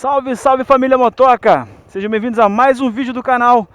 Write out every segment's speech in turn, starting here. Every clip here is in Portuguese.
Salve, salve família motoca! Sejam bem-vindos a mais um vídeo do canal.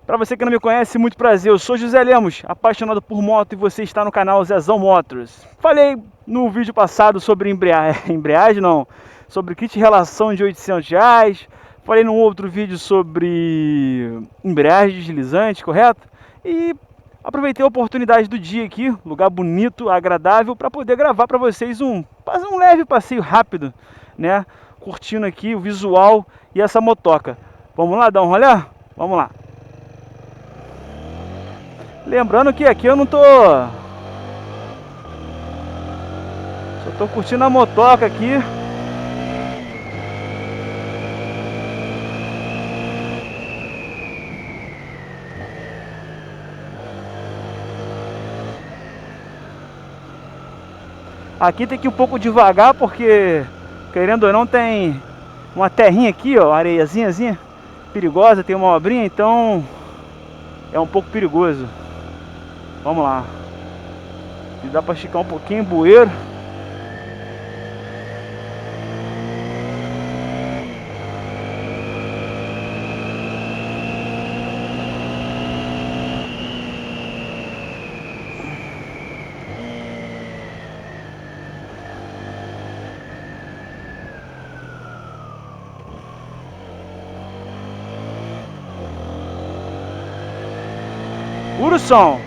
Para você que não me conhece, muito prazer, eu sou José Lemos, apaixonado por moto, e você está no canal Zezão Motors. Falei no vídeo passado sobre embreagem não, sobre kit de relação de R$800. Falei num outro vídeo sobre embreagem deslizante, correto? E aproveitei a oportunidade do dia aqui, lugar bonito, agradável, para poder gravar para vocês fazer um leve passeio rápido, né? Curtindo aqui o visual e essa motoca. Vamos lá dar um rolê? Vamos lá. Lembrando que aqui eu não tô... Só tô curtindo a motoca aqui. Aqui tem que ir um pouco devagar porque, querendo ou não, tem uma terrinha aqui, ó, areiazinha perigosa, tem uma obrinha, então é um pouco perigoso. Vamos lá. E dá pra esticar um pouquinho o bueiro. Puro som.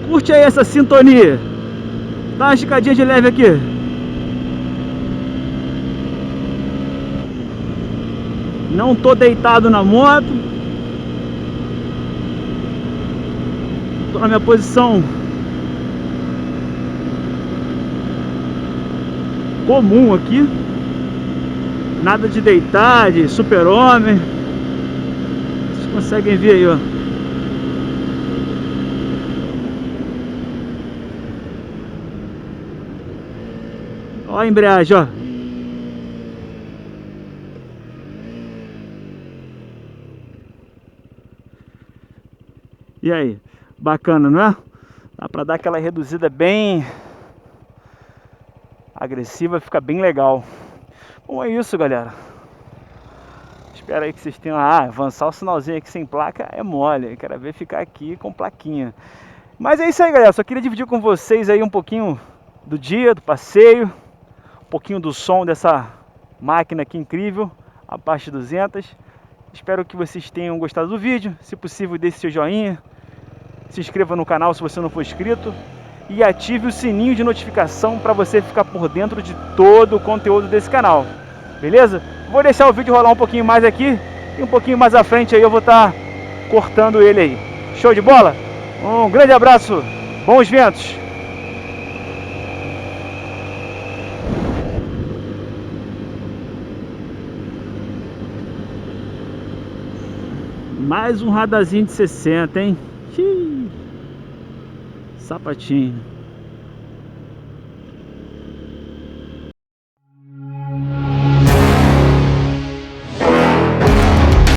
Curte aí essa sintonia. Dá uma esticadinha de leve aqui. Não tô deitado na moto. Tô na minha posição comum aqui. Nada de deitar, de super-homem. Vocês conseguem ver aí, ó. Ó a embreagem, ó. E aí? Bacana, não é? Dá pra dar aquela reduzida bem agressiva, fica bem legal. Bom, é isso, galera. Espero aí que vocês tenham... avançar o sinalzinho aqui sem placa é mole. Eu quero ver ficar aqui com plaquinha. Mas é isso aí, galera. Só queria dividir com vocês aí um pouquinho do dia, do passeio. Um pouquinho do som dessa máquina aqui incrível, a Apache 200. Espero que vocês tenham gostado do vídeo. Se possível, deixe seu joinha, se inscreva no canal se você não for inscrito e ative o sininho de notificação para você ficar por dentro de todo o conteúdo desse canal. Beleza? Vou deixar o vídeo rolar um pouquinho mais aqui e um pouquinho mais à frente aí eu vou estar cortando ele aí. Show de bola? Um grande abraço, bons ventos! Mais um radarzinho de 60, hein? Xiii. Sapatinho.